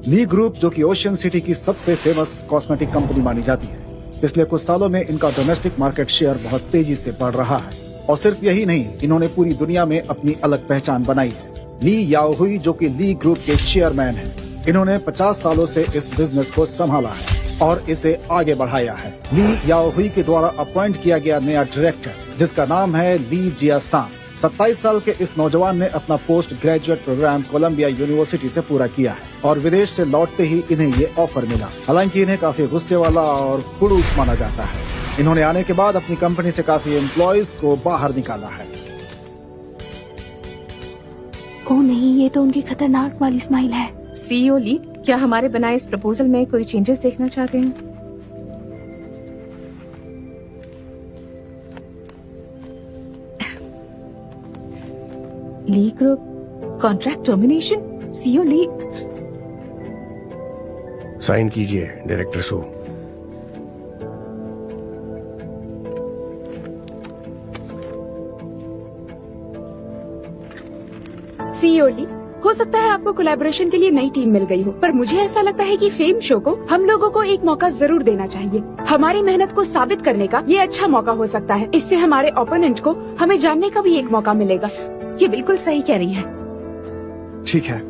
ली group, जो कि ocean city की सबसे फेमस कॉस्मेटिक कंपनी मानी जाती है, पिछले कुछ सालों में इनका डोमेस्टिक मार्केट शेयर बहुत तेजी से बढ़ रहा है। और सिर्फ यही नहीं, इन्होंने पूरी दुनिया में अपनी अलग पहचान बनाई है। ली याओहुई, जो कि ली ग्रुप के चेयरमैन हैं, इन्होंने 50 सालों से इस बिजनेस को संभाला है और इसे आगे बढ़ाया है। ली याओहुई के द्वारा अपॉइंट किया गया नया डायरेक्टर, जिसका नाम है ली जियासांग, 27 साल के इस नौजवान ने अपना post graduate program Columbia university से पूरा किया है और विदेश से लौटते ही इन्हें ये ऑफर मिला। हालांकि इन्हें काफी गुस्से वाला और खड़ूस माना जाता है। इन्होंने आने के बाद अपनी कंपनी से काफी एम्प्लॉयज को बाहर निकाला है। ओ नहीं, ये तो उनकी खतरनाक वाली स्माइल है। सीईओ ली, क्या हमारे बनाए इस प्रपोजल में कोई चेंजेस देखना चाहते हैं? ली ग्रुप कॉन्ट्रैक्ट टर्मिनेशन। सीईओ ली, साइन कीजिए डायरेक्टर सू। सीईओ ली, हो सकता है आपको कोलैबोरेशन के लिए नई टीम मिल गई हो, पर मुझे ऐसा लगता है कि फेम शो को हम लोगों को एक मौका जरूर देना चाहिए। हमारी मेहनत को साबित करने का ये अच्छा मौका हो सकता है। इससे हमारे ओपोनेंट को हमें जानने का भी एक मौका मिलेगा। ये बिल्कुल सही कह रही है। ठीक है,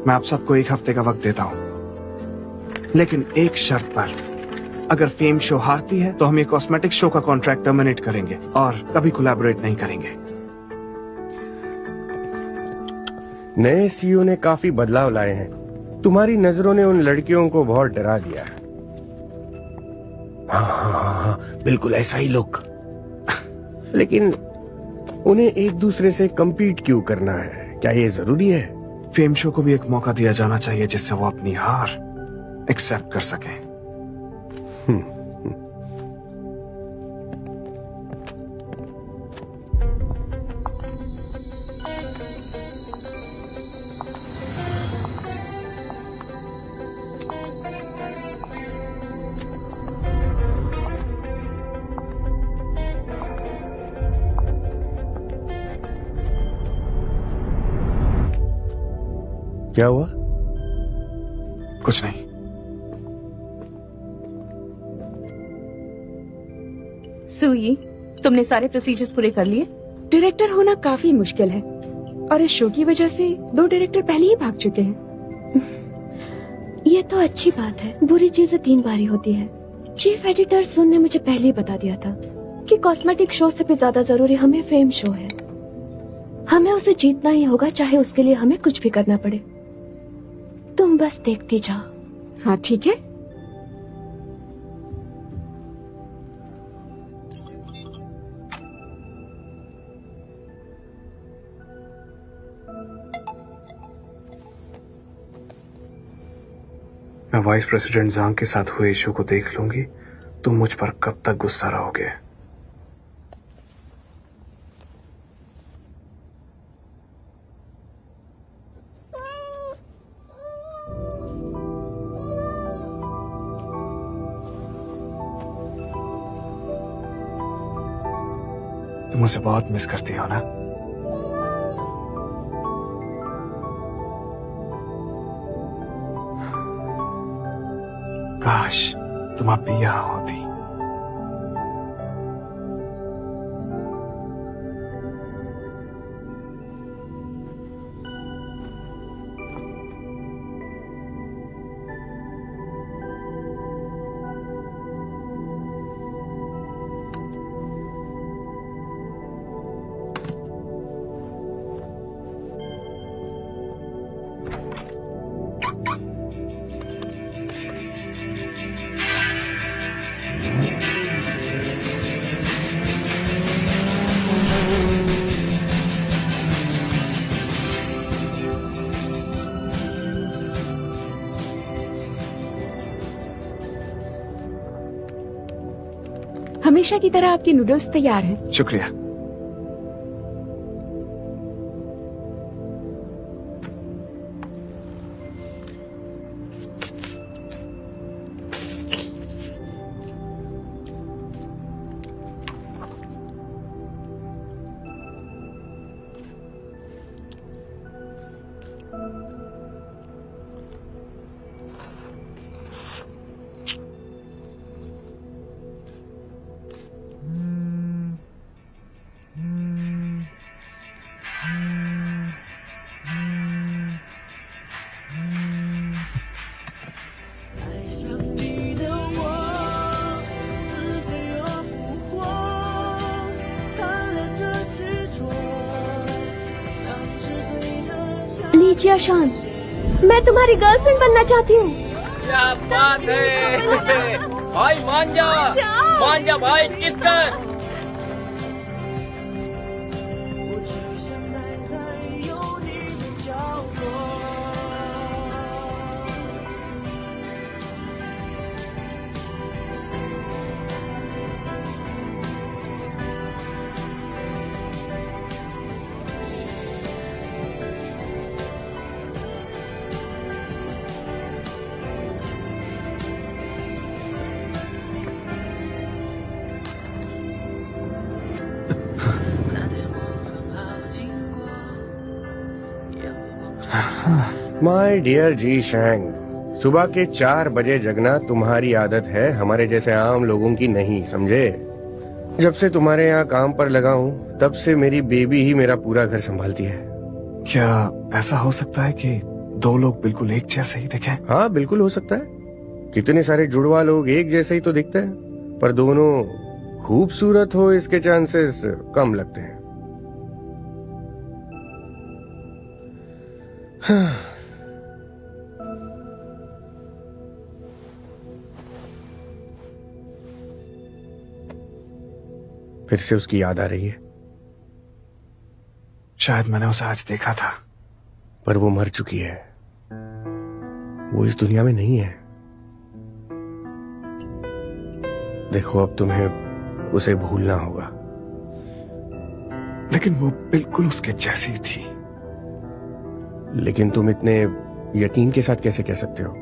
मैं आप सबको 1 हफ्ते का वक्त देता हूँ, लेकिन एक शर्त पर। अगर फेम शो हारती है तो हम ये कॉस्मेटिक शो का कॉन्ट्रैक्ट टर्मिनेट करेंगे और कभी कोलैबोरेट नहीं करेंगे। नए सीईओ ने काफी बदलाव लाए हैं। तुम्हारी नजरों ने उन लड़कियों को बहुत डरा दिया है। हाँ, बिल्कुल ऐसा ही लुक। लेकिन उन्हें एक दूसरे से compete क्यों करना है? क्या ये जरूरी है? फेम शो को भी एक मौका दिया जाना चाहिए जिससे वो अपनी हार एक्सेप्ट कर सके। क्या हुआ? कुछ नहीं। सुई, तुमने सारे प्रोसीजर्स पूरे कर लिए? डायरेक्टर होना काफी मुश्किल है और इस शो की वजह से 2 डायरेक्टर पहले ही भाग चुके हैं। ये तो अच्छी बात है। बुरी चीजें 3 बारी होती है। चीफ एडिटर सुन ने मुझे पहले ही बता दिया था कि कॉस्मेटिक शो से भी ज्यादा जरूरी हमें फेम शो है। हमें उसे जीतना ही होगा, चाहे उसके लिए हमें कुछ भी करना पड़े। तुम बस देखती जाओ। हाँ ठीक है। मैं वाइस प्रेसिडेंट जांग के साथ हुए इशू को देख लूंगी। तुम मुझ पर कब तक गुस्सा रहोगे? तुम मुझे बहुत मिस करती हो ना? काश तुम अब भी यहां होती। हमेशा की तरह आपके नूडल्स तैयार हैं। शुक्रिया। जियाशान, मैं तुम्हारी गर्लफ्रेंड बनना चाहती हूँ। क्या बात है भाई, मान जा भाई, किसका माय डियर जी शैंग, सुबह के 4 बजे जगना तुम्हारी आदत है, हमारे जैसे आम लोगों की नहीं, समझे? जब से तुम्हारे यहाँ काम पर लगा हूँ तब से मेरी बेबी ही मेरा पूरा घर संभालती है। क्या ऐसा हो सकता है कि 2 लोग बिल्कुल एक जैसे ही दिखें? हाँ बिल्कुल हो सकता है। कितने सारे जुड़वा लोग एक जैसे ही तो दिखते हैं, पर दोनों खूबसूरत हो इसके चांसेस कम लगते हैं। हाँ। फिर से उसकी याद आ रही है। शायद मैंने उसे आज देखा था, पर वो मर चुकी है, वो इस दुनिया में नहीं है। देखो अब तुम्हें उसे भूलना होगा। लेकिन वो बिल्कुल उसके जैसी थी। लेकिन तुम इतने यकीन के साथ कैसे कह सकते हो?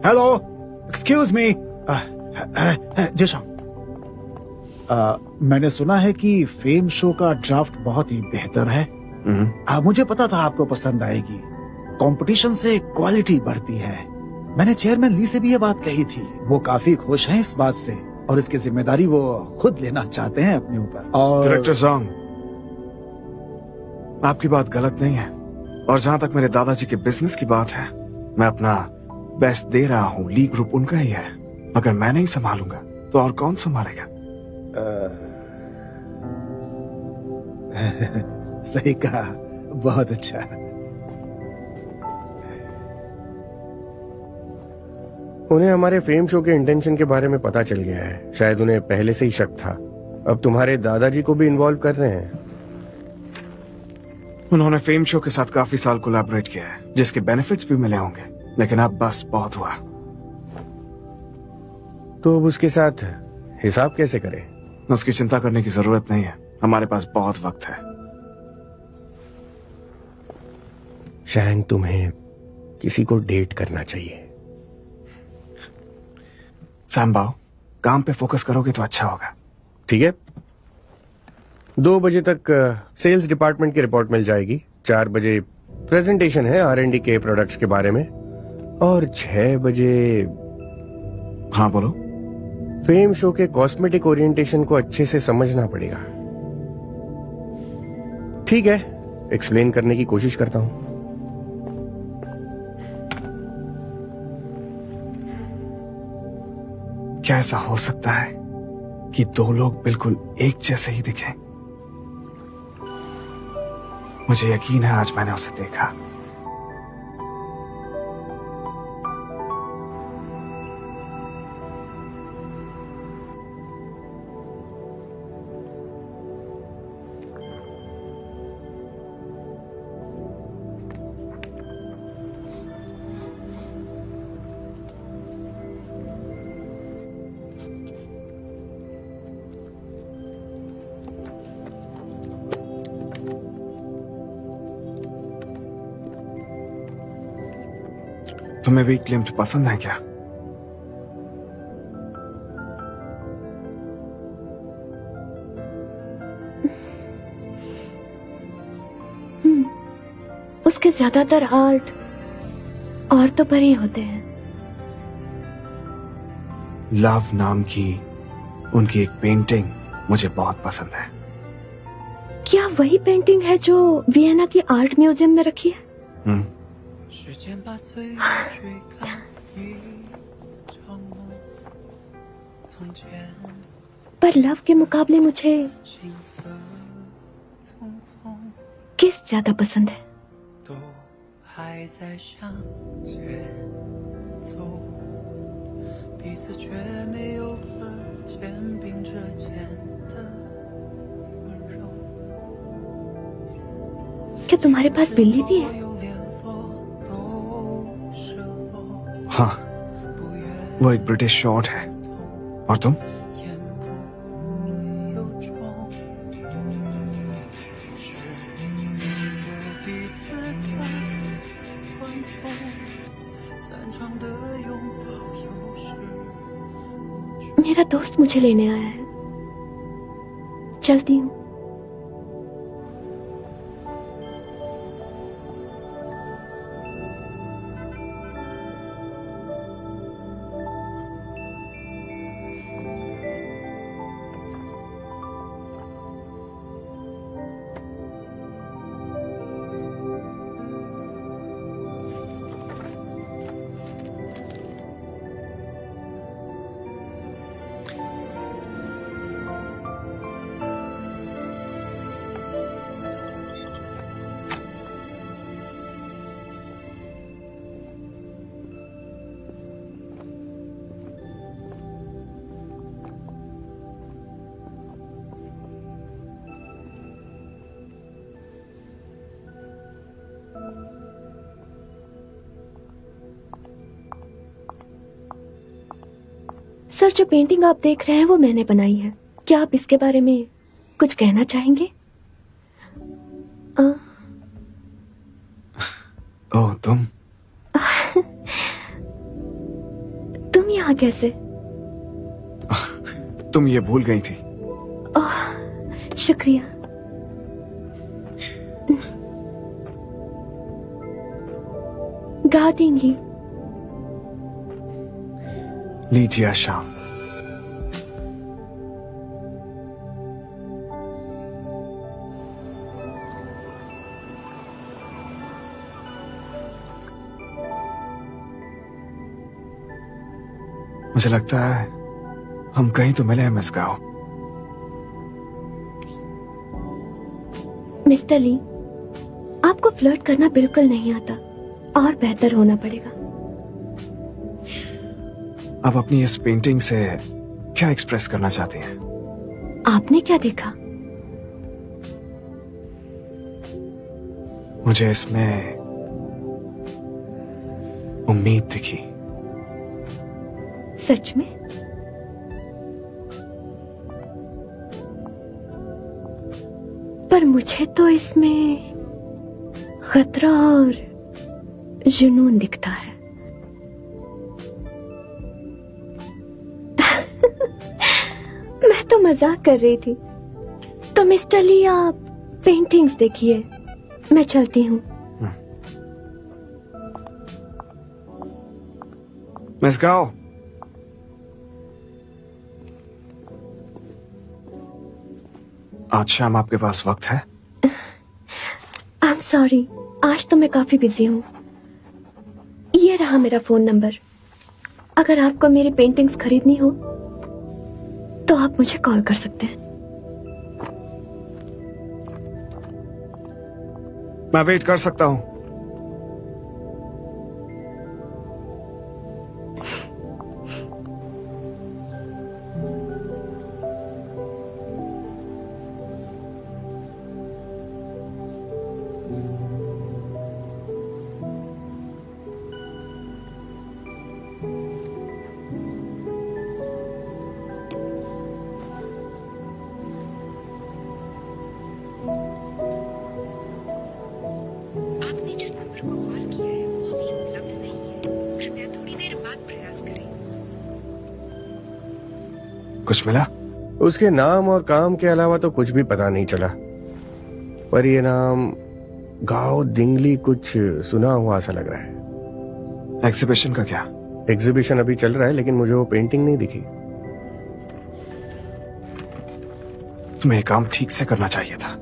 हेलो, एक्सक्यूज मी, जिशान, मैंने सुना है कि फेम शो का ड्राफ्ट बहुत ही बेहतर है। मुझे पता था आपको पसंद आएगी। कंपटीशन से क्वालिटी बढ़ती है। मैंने चेयरमैन ली से भी ये बात कही थी। वो काफी खुश हैं इस बात से और इसकी जिम्मेदारी वो खुद लेना चाहते हैं अपने ऊपर। और डायरेक्टर जोंग, आपकी बात गलत नहीं है, और जहां तक मेरे दादाजी के बिजनेस की बात है, मैं अपना बेस्ट दे रहा हूं। ली ग्रुप उनका ही है। अगर मैं नहीं संभालूंगा तो और कौन संभालेगा? सही कहा, बहुत अच्छा। उन्हें हमारे फेम शो के इंटेंशन के बारे में पता चल गया है। शायद उन्हें पहले से ही शक था। अब तुम्हारे दादाजी को भी इन्वॉल्व कर रहे हैं। उन्होंने फेम शो के साथ काफी साल कोलैबोरेट किया है, जिसके बेनिफिट्स भी मिले होंगे, लेकिन अब बस बहुत हुआ। तो अब उसके साथ हिसाब कैसे करें? उसकी चिंता करने की जरूरत नहीं है, हमारे पास बहुत वक्त है। शैंग, तुम्हें किसी को डेट करना चाहिए। सैम्बाओ, काम पे फोकस करोगे तो अच्छा होगा। ठीक है, 2 बजे तक सेल्स डिपार्टमेंट की रिपोर्ट मिल जाएगी। 4 बजे प्रेजेंटेशन है R&D के प्रोडक्ट्स के बारे में, और 6 बजे। हाँ बोलो। फेम शो के कॉस्मेटिक ओरिएंटेशन को अच्छे से समझना पड़ेगा। ठीक है, एक्सप्लेन करने की कोशिश करता हूं। क्या ऐसा हो सकता है कि 2 लोग बिल्कुल एक जैसे ही दिखें? मुझे यकीन है आज मैंने उसे देखा। तुम्हें वीक लिम्ड पसंद है क्या? उसके ज्यादातर आर्ट औरतों पर ही होते हैं। लव नाम की उनकी एक पेंटिंग मुझे बहुत पसंद है। क्या वही पेंटिंग है जो वियना की आर्ट म्यूजियम में रखी है? पर लव के मुकाबले मुझे किस ज्यादा पसंद है? 都还在向前走，彼此却没有了肩并着肩的温柔。 क्या तुम्हारे पास बिल्ली भी है? 所有联络都失落， हाँ, 不愿 वो एक ब्रिटिश शॉर्ट है। और तुम? 言不由衷，是做彼此的观众，散场的拥抱有时。 मेरा दोस्त मुझे लेने आया है, चलती हूँ। सर, जो पेंटिंग आप देख रहे हैं वो मैंने बनाई है। क्या आप इसके बारे में कुछ कहना चाहेंगे? ओह, तुम तुम यहाँ कैसे? तुम ये भूल गई थी। ओह, शुक्रिया। गा देंगी? लीजिए शाम। मुझे लगता है हम कहीं तो मिले हैं मिस गाओ। मिस्टर ली, आपको फ्लर्ट करना बिल्कुल नहीं आता और बेहतर होना पड़ेगा। आप अपनी इस पेंटिंग से क्या एक्सप्रेस करना चाहती हैं? आपने क्या देखा? मुझे इसमें उम्मीद दिखी। सच में? पर मुझे तो इसमें खतरा और जुनून दिखता है। मैं तो मजाक कर रही थी। तो मिस्टर ली, आप पेंटिंग्स देखिए, मैं चलती हूँ। मिस गाओ, आज शाम आपके पास वक्त है? आई एम सॉरी, आज तो मैं काफी बिजी हूँ। ये रहा मेरा फोन नंबर। अगर आपको मेरी पेंटिंग्स खरीदनी हो तो आप मुझे कॉल कर सकते हैं। मैं वेट कर सकता हूँ। कुछ मिला? उसके नाम और काम के अलावा तो कुछ भी पता नहीं चला, पर ये नाम गाओ दिंगली कुछ सुना हुआ सा लग रहा है। एग्जीबिशन का क्या? एग्जीबिशन अभी चल रहा है, लेकिन मुझे वो पेंटिंग नहीं दिखी। तुम्हें काम ठीक से करना चाहिए था।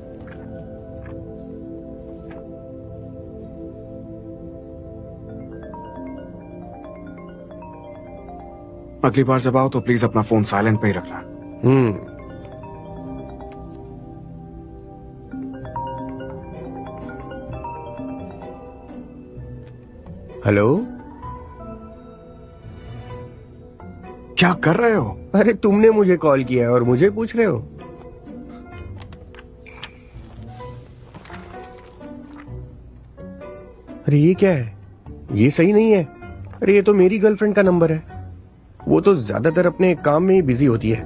अगली बार जब आओ तो प्लीज अपना फोन साइलेंट पे ही रखना। हेलो, क्या कर रहे हो? अरे तुमने मुझे कॉल किया और मुझे पूछ रहे हो? अरे ये क्या है? ये सही नहीं है। अरे ये तो मेरी गर्लफ्रेंड का नंबर है। वो तो ज्यादातर अपने काम में ही बिजी होती है।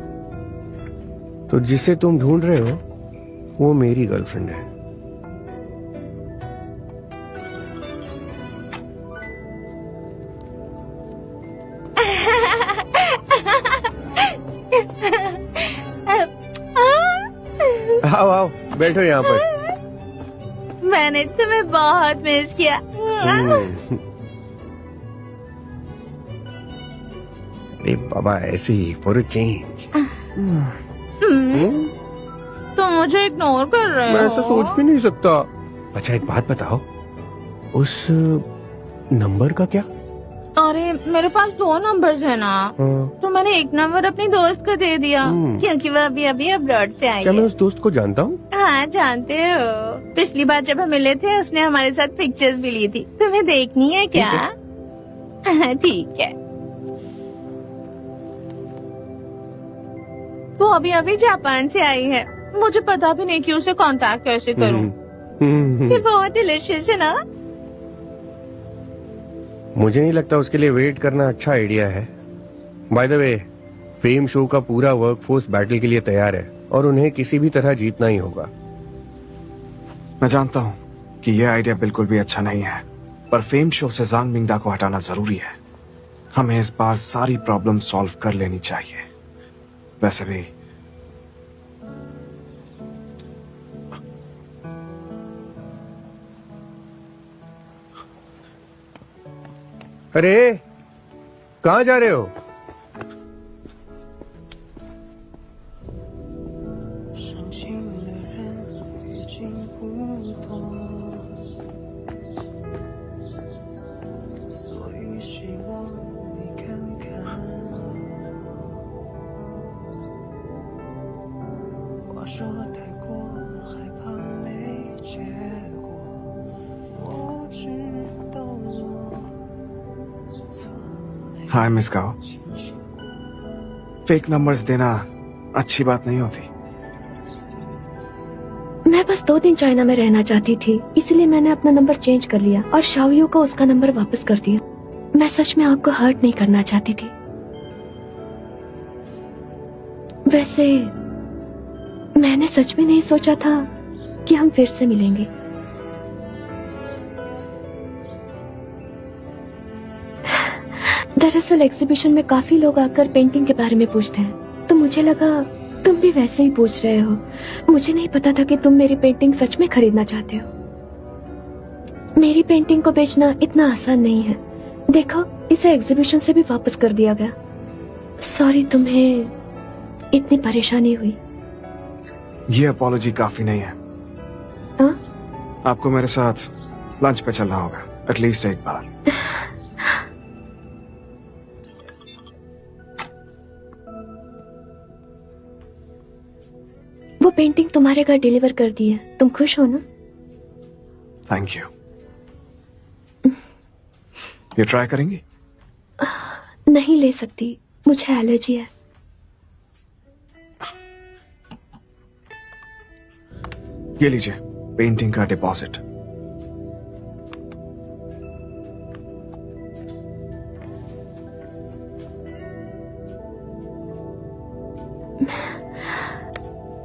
तो जिसे तुम ढूंढ रहे हो वो मेरी गर्लफ्रेंड है। आओ आओ, बैठो यहाँ पर। मैंने तुम्हें बहुत मिस किया। अरे बाबा, ऐसे ही फॉर अ चेंज। तुम मुझे इग्नोर कर रहे हो। मैं ऐसा सोच भी नहीं सकता। अच्छा एक बात बताओ, उस नंबर का क्या? अरे मेरे पास 2 नंबर्स है ना। तो मैंने एक नंबर अपनी दोस्त को दे दिया क्योंकि वो अभी अभी अब्रॉड से आई क्या है। मैं उस दोस्त को जानता हूँ? हाँ जानते हो, पिछली बार जब हम मिले थे उसने हमारे साथ पिक्चर्स भी ली थी। तुम्हें देखनी है क्या? ठीक है। वो अभी अभी जापान से आई है। मुझे पता भी नहीं कि उसे कांटेक्ट कैसे करूँ। ये बहुत डिलीशियस है ना। मुझे नहीं लगता उसके लिए वेट करना अच्छा आइडिया है। By the way, fame show का पूरा वर्कफोर्स बैटल के लिए तैयार है और उन्हें किसी भी तरह जीतना ही होगा। मैं जानता हूं कि यह आइडिया बिल्कुल भी अच्छा नहीं है, पर फेम शो से जांग मिंगडा को हटाना जरूरी है। हमें इस बार सारी प्रॉब्लम सॉल्व कर लेनी चाहिए। वैसे भी अरे कहाँ जा रहे हो? हाय मिस गाओ, फेक नंबर्स देना अच्छी बात नहीं होती। मैं बस 2 दिन चाइना में रहना चाहती थी, इसलिए मैंने अपना नंबर चेंज कर लिया और शाओयू को उसका नंबर वापस कर दिया। मैं सच में आपको हर्ट नहीं करना चाहती थी। वैसे मैंने सच में नहीं सोचा था कि हम फिर से मिलेंगे। दरअसल एग्जीबिशन में काफी लोग आकर पेंटिंग के बारे में पूछते हैं, तो मुझे लगा तुम भी वैसे ही पूछ रहे हो। मुझे नहीं पता था कि तुम मेरी पेंटिंग सच में खरीदना चाहते हो। मेरी पेंटिंग को बेचना इतना आसान नहीं है। देखो, इसे एग्जीबिशन से भी वापस कर दिया गया। सॉरी तुम्हें इतनी परेशानी हुई। ये अपॉलॉजी काफी नहीं है। आपको मेरे साथ लंच पे चलना होगा, एटलीस्ट एक बार। वो पेंटिंग तुम्हारे घर डिलीवर कर दी है। तुम खुश हो ना? Thank you. ये ट्राई करेंगी? नहीं ले सकती, मुझे एलर्जी है। ये लीजिए पेंटिंग का डिपॉजिट।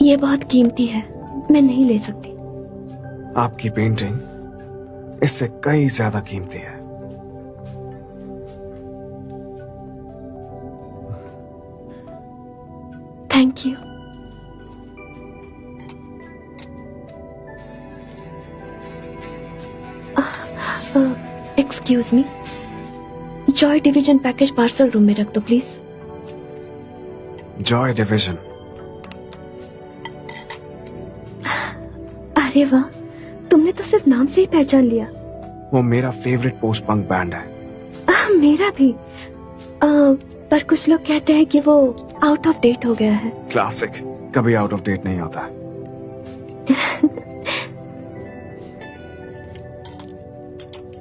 ये बहुत कीमती है, मैं नहीं ले सकती। आपकी पेंटिंग इससे कई ज्यादा कीमती है। Thank you. Excuse me, Joy division package parcel room में रख दो प्लीज। Joy division? अरे वाह, तुमने तो सिर्फ नाम से ही पहचान लिया। वो मेरा फेवरेट पोस्ट पंक बैंड है। मेरा भी। पर कुछ लोग कहते हैं कि वो आउट ऑफ डेट हो गया है। क्लासिक कभी आउट ऑफ डेट नहीं होता।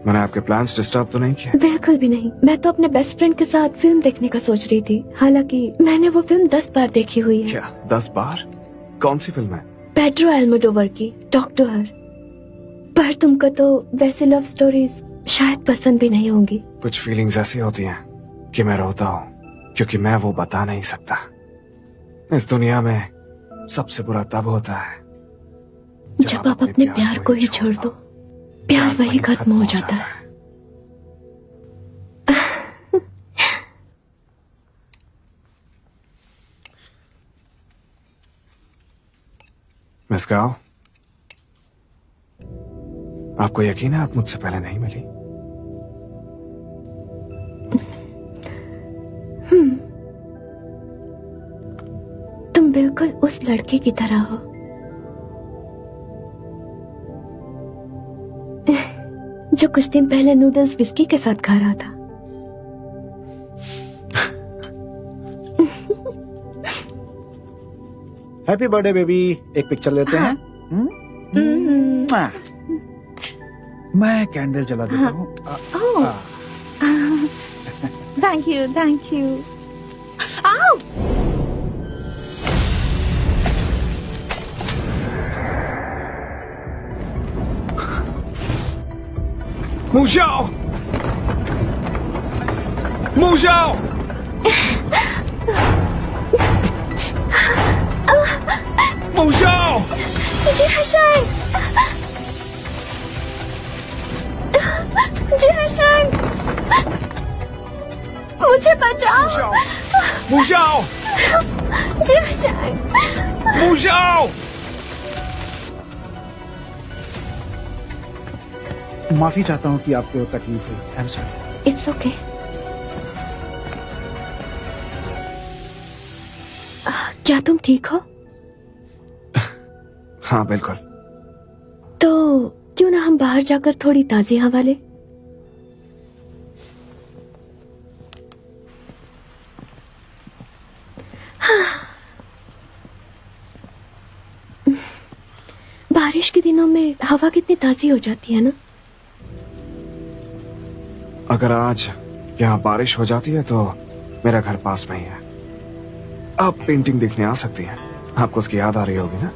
मैंने आपके प्लान्स डिस्टर्ब तो नहीं किए? बिल्कुल भी नहीं। मैं तो अपने बेस्ट फ्रेंड के साथ फिल्म देखने का सोच रही थी। हालांकि मैंने वो फिल्म 10 बार देखी हुई है। क्या 10 बार? कौन सी फिल्म है? पेड्रो अल्मोडोवर की टॉक टू हर। पर तुमको तो वैसे लव स्टोरीज शायद पसंद भी नहीं होंगी। कुछ फीलिंग्स ऐसी होती हैं कि मैं रोता हूँ क्योंकि मैं वो बता नहीं सकता। इस दुनिया में सबसे बुरा तब होता है जब आप अपने प्यार को ही छोड़ दो। प्यार वही खत्म हो जाता है। मिस गाओ, आपको यकीन है आप मुझसे पहले नहीं मिली? तुम बिल्कुल उस लड़के की तरह हो जो कुछ दिन पहले नूडल्स विस्की के साथ खा रहा था। Happy birthday baby. एक पिक्चर लेते हैं। मैं कैंडल जला देता हूँ। Thank you, thank you. आओ! Mu Xiao! Mu Xiao! Mu Xiao! जी हर्षन! जी हर्षन! मुझे बचाओ! Mu Xiao! जी हर्षन! Mu Xiao! माफी चाहता हूँ कि आपको तकलीफ हुई। I am sorry. It's okay. क्या तुम ठीक हो? हाँ बिल्कुल। तो क्यों ना हम बाहर जाकर थोड़ी ताजी हवा ले? बारिश के दिनों में हवा कितनी ताजी हो जाती है ना। अगर आज यहाँ बारिश हो जाती है तो मेरा घर पास में ही है। आप पेंटिंग देखने आ सकती हैं। आपको उसकी याद आ रही होगी ना?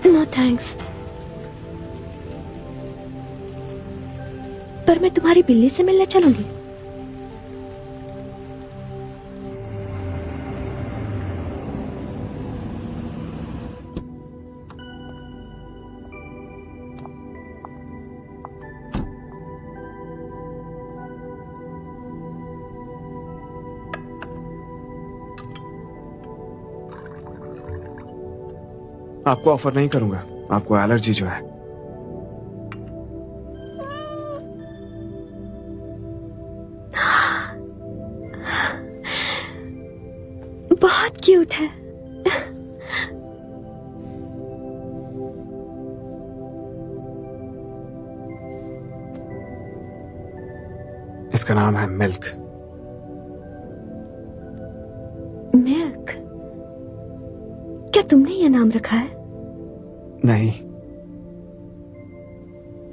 No thanks. पर मैं तुम्हारी बिल्ली से मिलने चलूंगी। आपको ऑफर नहीं करूंगा। आपको एलर्जी जो है। बहुत क्यूट है। इसका नाम है मिल्क। मिल्क? क्या तुमने ये नाम रखा है? नहीं।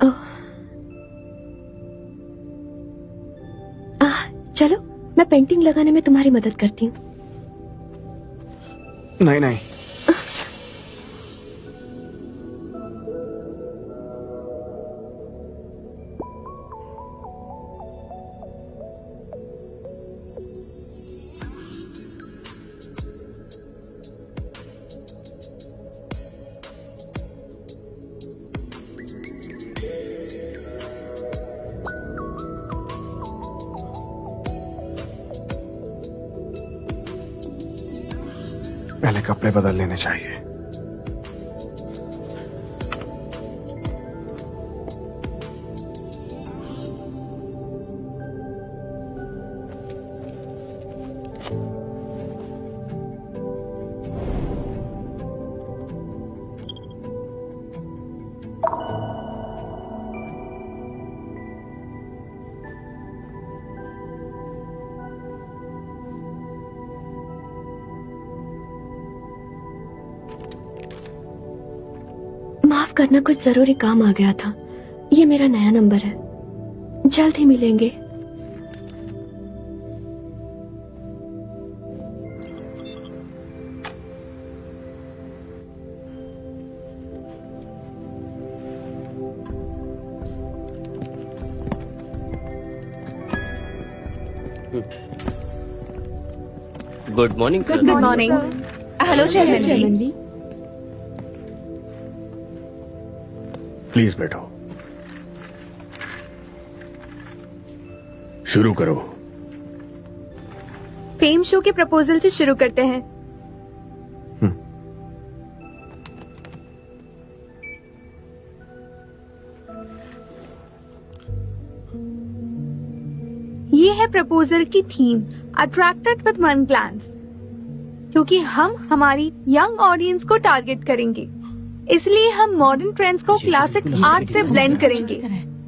ओह। चलो मैं पेंटिंग लगाने में तुम्हारी मदद करती हूँ। नहीं नहीं। पहले कपड़े बदल लेने चाहिए। माफ करना, कुछ जरूरी काम आ गया था। ये मेरा नया नंबर है, जल्द ही मिलेंगे। Good morning sir. Good morning. Hello chairman ji. Please बैठो। शुरू करो। फेम शो के प्रपोजल से शुरू करते हैं। ये है प्रपोजल की theme, attracted with one glance. क्योंकि हम हमारी यंग ऑडियंस को टारगेट करेंगे, इसलिए हम मॉडर्न ट्रेंड्स को क्लासिक आर्ट से ब्लेंड करेंगे।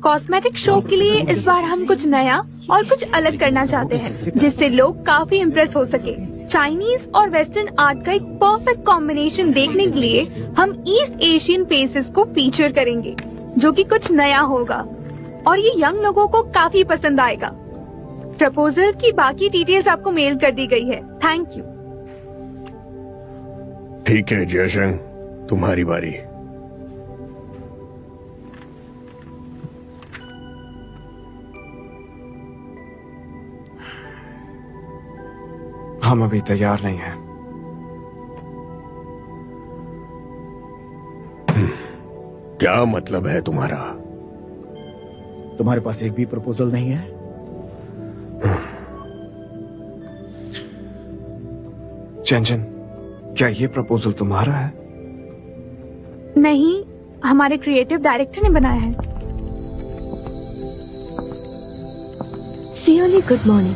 कॉस्मेटिक शो के लिए इस बार हम कुछ नया और कुछ अलग करना चाहते हैं, जिससे लोग काफी इम्प्रेस हो सके। चाइनीज और वेस्टर्न आर्ट का एक परफेक्ट कॉम्बिनेशन देखने के लिए हम ईस्ट एशियन फेसेस को फीचर करेंगे, जो कि कुछ नया होगा और ये यंग लोगों को काफी पसंद आएगा। प्रपोजल की बाकी डिटेल्स आपको मेल कर दी गई है। Thank you. ठीक है जयशंग, तुम्हारी बारी। हम अभी तैयार नहीं हैं। क्या मतलब है तुम्हारा? तुम्हारे पास एक भी प्रपोजल नहीं है? चंचन, क्या ये प्रपोजल तुम्हारा है? नहीं, हमारे क्रिएटिव डायरेक्टर ने बनाया है। सियोली, गुड मॉर्निंग।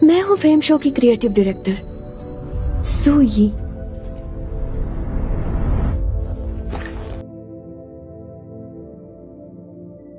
मैं हूँ फेम शो की क्रिएटिव डायरेक्टर सू यी।